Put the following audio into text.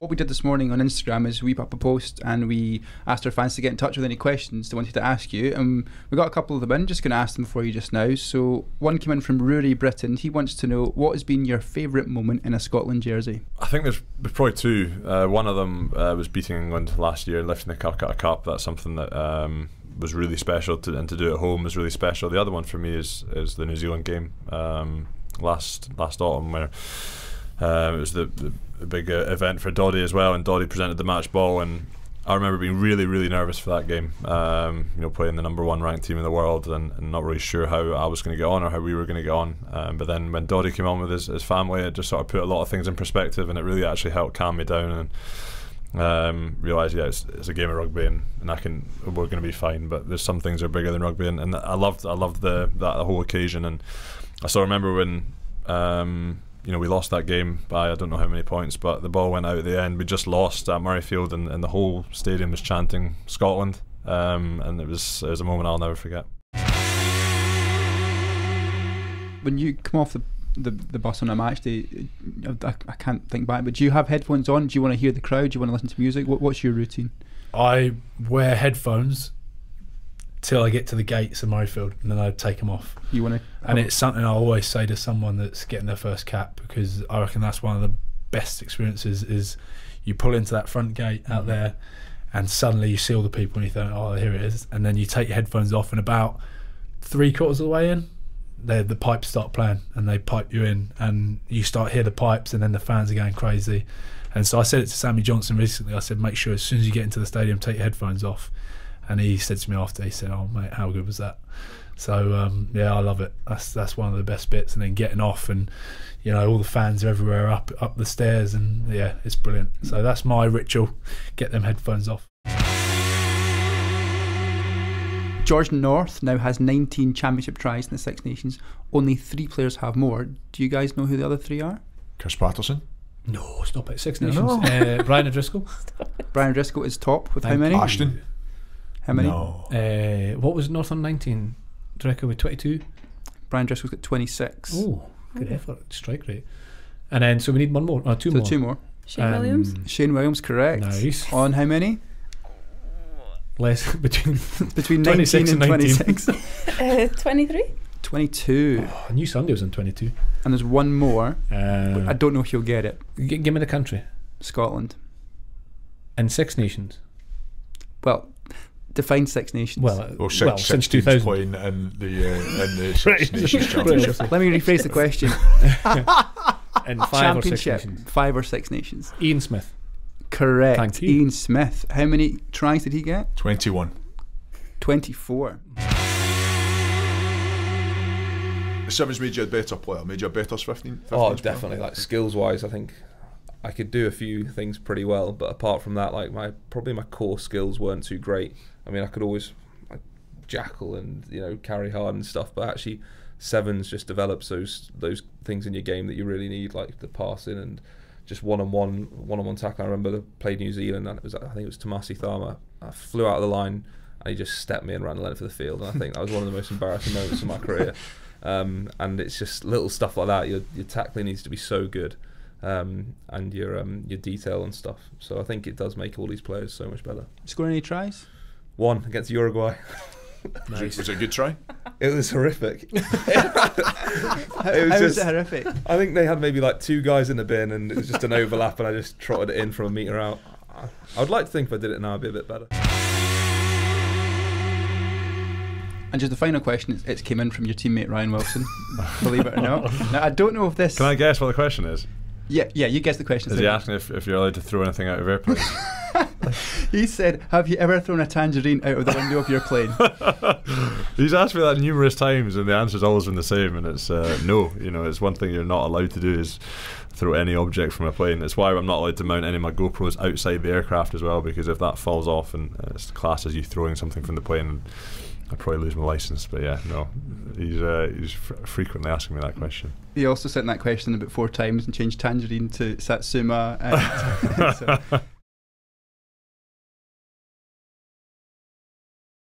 What we did this morning on Instagram is we put up a post and we asked our fans to get in touch with any questions they wanted to ask you, and we got a couple of them in. Just going to ask them for you just now. So one came in from Rory Britton. He wants to know, what has been your favourite moment in a Scotland jersey? I think there's probably two. One of them was beating England last year, lifting the Calcutta Cup. That's something that was really special, and to do it at home was really special. The other one for me is the New Zealand game last autumn, where it was the big event for Doddy as well, and Doddy presented the match ball, and I remember being really, really nervous for that game. Playing the #1 ranked team in the world, and not really sure how I was going to get on or how we were going to get on. But then when Doddy came on with his family, it just sort of put a lot of things in perspective, and it really actually helped calm me down and realise, it's a game of rugby, and we're going to be fine. But there's some things that are bigger than rugby, and I loved the whole occasion. And I still remember when we lost that game by I don't know how many points, but the ball went out at the end. We just lost at Murrayfield, and the whole stadium was chanting Scotland, and it was a moment I'll never forget. When you come off the bus on a match day, I can't think back, but do you have headphones on? Do you want to hear the crowd? Do you want to listen to music? What's your routine? I wear headphones till I get to the gates of Murrayfield, and then I take them off. You want to? And it's something I always say to someone that's getting their first cap, because I reckon that's one of the best experiences, is you pull into that front gate out there and suddenly you see all the people and you think, oh, here it is, and then you take your headphones off, and about 3/4 of the way in, the pipes start playing and they pipe you in, and you start hear the pipes, and then the fans are going crazy. And so I said it to Sammy Johnson recently. I said, make sure as soon as you get into the stadium, take your headphones off. And he said to me after, he said, oh mate, how good was that? So I love it. That's one of the best bits. And then getting off, and all the fans are everywhere up the stairs, and yeah, it's brilliant. So that's my ritual, get them headphones off. George North now has 19 championship tries in the Six Nations. Only 3 players have more. Do you guys know who the other 3 are? Chris Patterson? No, stop it. Six Nations. No. Brian O'Driscoll. Brian O'Driscoll is top with how many? Ashton. How many? No. What was North on 19? Do you reckon with 22? Brian Driscoll's got 26. Oh, good effort. Strike rate. And then, so we need one more. Oh, two more. 2 more. Shane Williams. Shane Williams, correct. Nice. On how many? Between 19 and 26. 23. 22. Oh, I knew Sunday was on 22. And there's one more. I don't know if you'll get it. Give me the country. Scotland. And Six Nations. Well, define Six Nations. Since 2000. Playing in the Six Nations Championship. Let me rephrase the question. And 5 or 6 Championship, nations. 5 or 6 nations. Ian Smith. Correct. Thank you. Ian Smith. How many tries did he get? 21. 24. The Sevens made you a better player, made you a better 15 Oh, definitely. Like skills wise, I think I could do a few things pretty well, but apart from that, like probably my core skills weren't too great. I mean, I could always jackal and carry hard and stuff, but actually Sevens just develops those things in your game that you really need, like the passing and just one-on-one tackle. I remember I played New Zealand, and I think it was Tomasi Tharma. I flew out of the line and he just stepped me and ran the length of the field, and I think that was one of the most embarrassing moments of my career. And it's just little stuff like that. Your tackling needs to be so good, and your detail and stuff. So I think it does make all these players so much better. Score any tries? 1 against Uruguay. Nice. Was it a good try? It was horrific. How was it horrific? I think they had maybe like 2 guys in the bin, and it was just an overlap, and I just trotted it in from a metre out. I would like to think if I did it now, I'd be a bit better. And just the final question, it came in from your teammate Ryan Wilson, believe it or not. Now, I don't know if this... Can I guess what the question is? Yeah, you guess the question. Is he asking if you're allowed to throw anything out of airplanes? He said, have you ever thrown a tangerine out of the window of your plane? He's asked me that numerous times, and the answer's always been the same, and it's no. It's one thing you're not allowed to do is throw any object from a plane. It's why I'm not allowed to mount any of my GoPros outside the aircraft as well, because if that falls off and it's classed as you throwing something from the plane, I'd probably lose my licence. But yeah, no, he's frequently asking me that question. He also sent that question about 4 times and changed tangerine to satsuma. And so